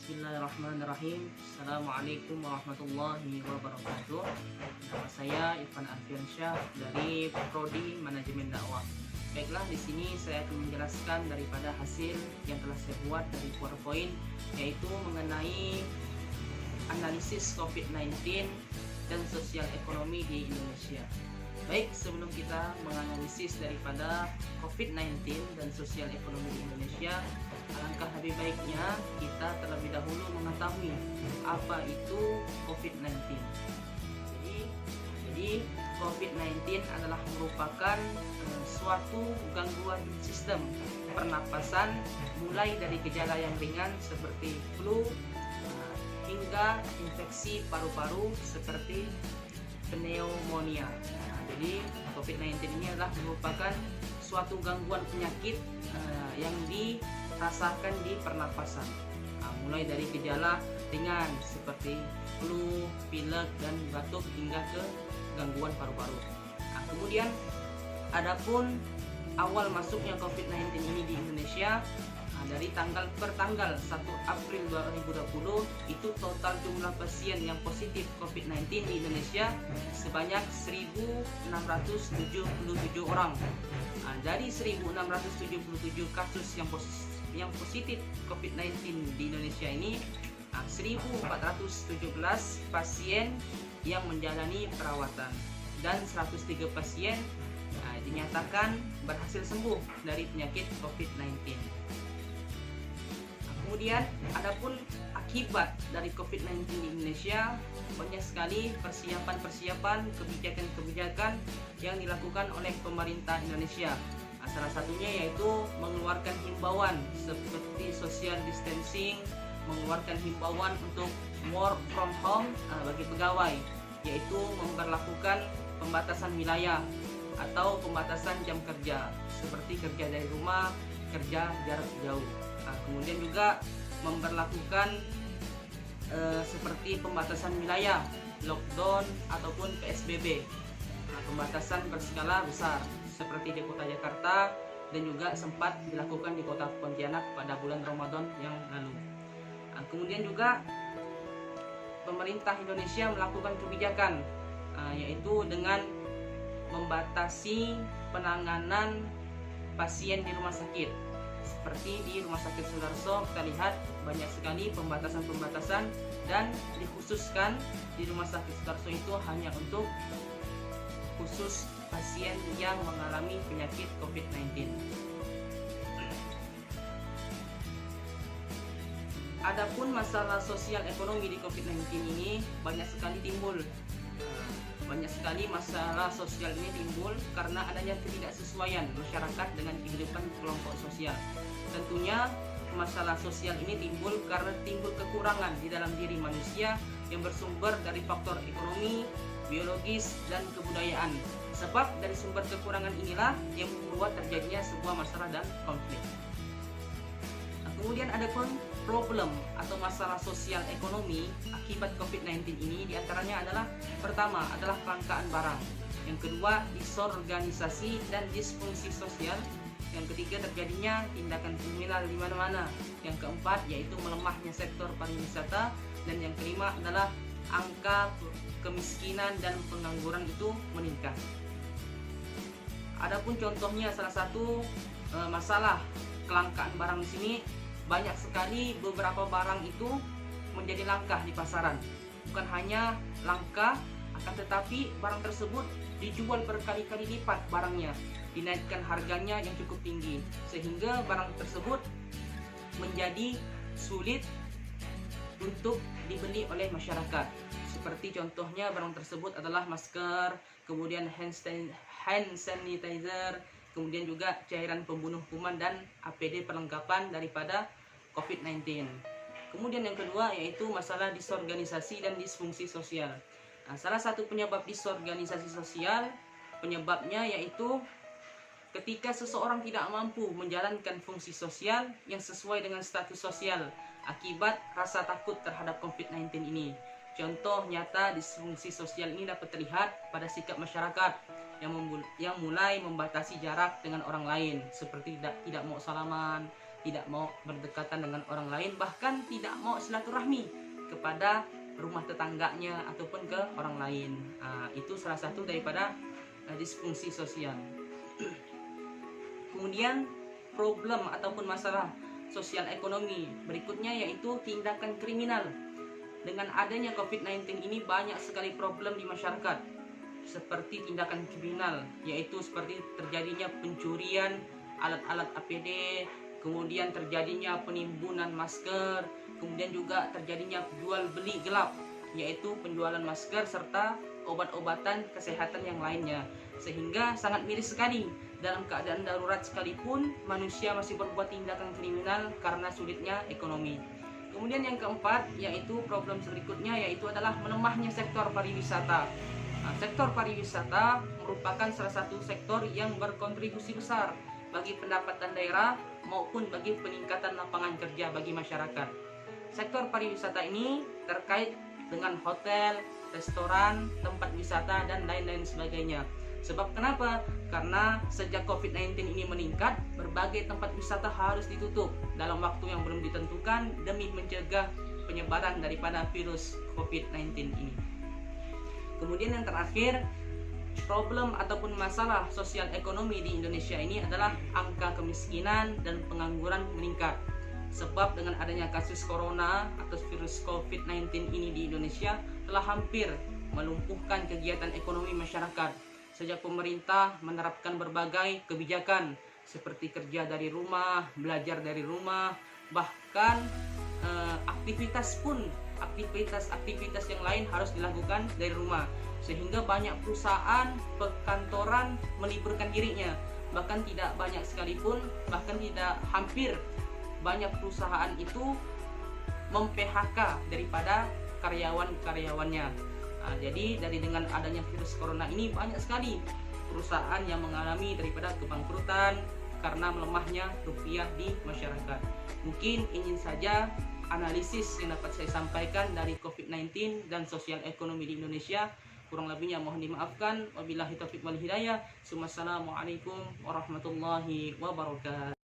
Bismillahirrahmanirrahim. Assalamualaikum warahmatullahi wabarakatuh. Nama saya Irfan Arfiansyah dari Prodi Manajemen Dakwah. Baiklah, di sini saya akan menjelaskan daripada hasil yang telah saya buat dari PowerPoint, yaitu mengenai analisis COVID-19 dan sosial ekonomi di Indonesia. Baik, sebelum kita menganalisis daripada COVID-19 dan sosial ekonomi di Indonesia, alangkah lebih baiknya kita terlebih dahulu mengetahui apa itu COVID-19. Jadi COVID-19 adalah merupakan suatu gangguan sistem pernapasan, mulai dari gejala yang ringan seperti flu hingga infeksi paru-paru seperti pneumonia. Jadi COVID-19 ini adalah merupakan suatu gangguan penyakit yang dirasakan di pernapasan, mulai dari gejala ringan seperti flu, pilek, dan batuk hingga ke gangguan paru-paru. Kemudian adapun awal masuknya COVID-19 ini di Indonesia, dari tanggal 1 April 2020 itu total jumlah pasien yang positif COVID-19 di Indonesia sebanyak 1.677 orang. Dari 1.677 kasus yang positif COVID-19 di Indonesia ini, 1.417 pasien yang menjalani perawatan dan 103 pasien dinyatakan berhasil sembuh dari penyakit COVID-19. Kemudian adapun akibat dari COVID-19 di Indonesia, banyak sekali persiapan-persiapan, kebijakan-kebijakan yang dilakukan oleh pemerintah Indonesia. Salah satunya yaitu mengeluarkan himbauan seperti social distancing, mengeluarkan himbauan untuk work from home bagi pegawai, yaitu memberlakukan pembatasan wilayah atau pembatasan jam kerja seperti kerja dari rumah, kerja jarak jauh. Kemudian juga memberlakukan seperti pembatasan wilayah, lockdown ataupun PSBB, pembatasan berskala besar seperti di kota Jakarta dan juga sempat dilakukan di kota Pontianak pada bulan Ramadan yang lalu. Kemudian juga pemerintah Indonesia melakukan kebijakan yaitu dengan membatasi penanganan pasien di rumah sakit. Seperti di Rumah Sakit Sudarso, kita lihat banyak sekali pembatasan-pembatasan, dan dikhususkan di Rumah Sakit Sudarso itu hanya untuk khusus pasien yang mengalami penyakit COVID-19. Adapun masalah sosial ekonomi di COVID-19 ini banyak sekali timbul. Banyak sekali masalah sosial ini timbul karena adanya ketidaksesuaian masyarakat dengan kehidupan kelompok sosial. Tentunya masalah sosial ini timbul karena timbul kekurangan di dalam diri manusia yang bersumber dari faktor ekonomi, biologis, dan kebudayaan. Sebab dari sumber kekurangan inilah yang membuat terjadinya sebuah masalah dan konflik. Kemudian ada pun problem atau masalah sosial ekonomi akibat COVID-19 ini diantaranya adalah pertama adalah kelangkaan barang, yang kedua disorganisasi dan disfungsi sosial, yang ketiga terjadinya tindakan kriminal di mana-mana, yang keempat yaitu melemahnya sektor pariwisata, dan yang kelima adalah angka kemiskinan dan pengangguran itu meningkat. Adapun contohnya salah satu masalah kelangkaan barang di sini, banyak sekali beberapa barang itu menjadi langka di pasaran. Bukan hanya langka, akan tetapi barang tersebut dijual berkali-kali lipat barangnya, dinaikkan harganya yang cukup tinggi, sehingga barang tersebut menjadi sulit untuk dibeli oleh masyarakat. Seperti contohnya barang tersebut adalah masker, kemudian hand sanitizer, kemudian juga cairan pembunuh kuman dan APD perlengkapan daripada COVID-19. Kemudian yang kedua yaitu masalah disorganisasi dan disfungsi sosial. Salah satu penyebab disorganisasi sosial, penyebabnya yaitu ketika seseorang tidak mampu menjalankan fungsi sosial yang sesuai dengan status sosial akibat rasa takut terhadap COVID-19 ini. Contoh nyata disfungsi sosial ini dapat terlihat pada sikap masyarakat yang mulai membatasi jarak dengan orang lain, seperti tidak mau salaman, tidak mau berdekatan dengan orang lain, bahkan tidak mau silaturahmi kepada rumah tetangganya ataupun ke orang lain. Itu salah satu daripada disfungsi sosial. Kemudian problem ataupun masalah sosial ekonomi berikutnya yaitu tindakan kriminal. Dengan adanya COVID-19 ini banyak sekali problem di masyarakat, seperti tindakan kriminal, yaitu seperti terjadinya pencurian alat-alat APD, kemudian terjadinya penimbunan masker, kemudian juga terjadinya jual beli gelap, yaitu penjualan masker serta obat-obatan kesehatan yang lainnya. Sehingga sangat miris sekali, dalam keadaan darurat sekalipun manusia masih berbuat tindakan kriminal karena sulitnya ekonomi. Kemudian yang keempat, yaitu problem berikutnya, yaitu adalah melemahnya sektor pariwisata. Sektor pariwisata merupakan salah satu sektor yang berkontribusi besar bagi pendapatan daerah maupun bagi peningkatan lapangan kerja bagi masyarakat. Sektor pariwisata ini terkait dengan hotel, restoran, tempat wisata, dan lain-lain sebagainya. Sebab kenapa? Karena sejak COVID-19 ini meningkat, berbagai tempat wisata harus ditutup dalam waktu yang belum ditentukan demi mencegah penyebaran daripada virus COVID-19 ini. Kemudian yang terakhir, problem ataupun masalah sosial ekonomi di Indonesia ini adalah angka kemiskinan dan pengangguran meningkat. Sebab dengan adanya kasus corona atau virus COVID-19 ini di Indonesia telah hampir melumpuhkan kegiatan ekonomi masyarakat. Sejak pemerintah menerapkan berbagai kebijakan seperti kerja dari rumah, belajar dari rumah, bahkan aktivitas yang lain harus dilakukan dari rumah, sehingga banyak perusahaan, perkantoran meliburkan dirinya, bahkan tidak banyak sekalipun, bahkan tidak hampir banyak perusahaan itu mem-PHK daripada karyawan-karyawannya. Jadi dengan adanya virus corona ini banyak sekali perusahaan yang mengalami daripada kebangkrutan karena melemahnya rupiah di masyarakat. Mungkin ini saja analisis yang dapat saya sampaikan dari COVID-19 dan sosial ekonomi di Indonesia. Kurang lebihnya mohon dimaafkan. Wabillahi taufiq wal hidayah. Wassalamualaikum warahmatullahi wabarakatuh.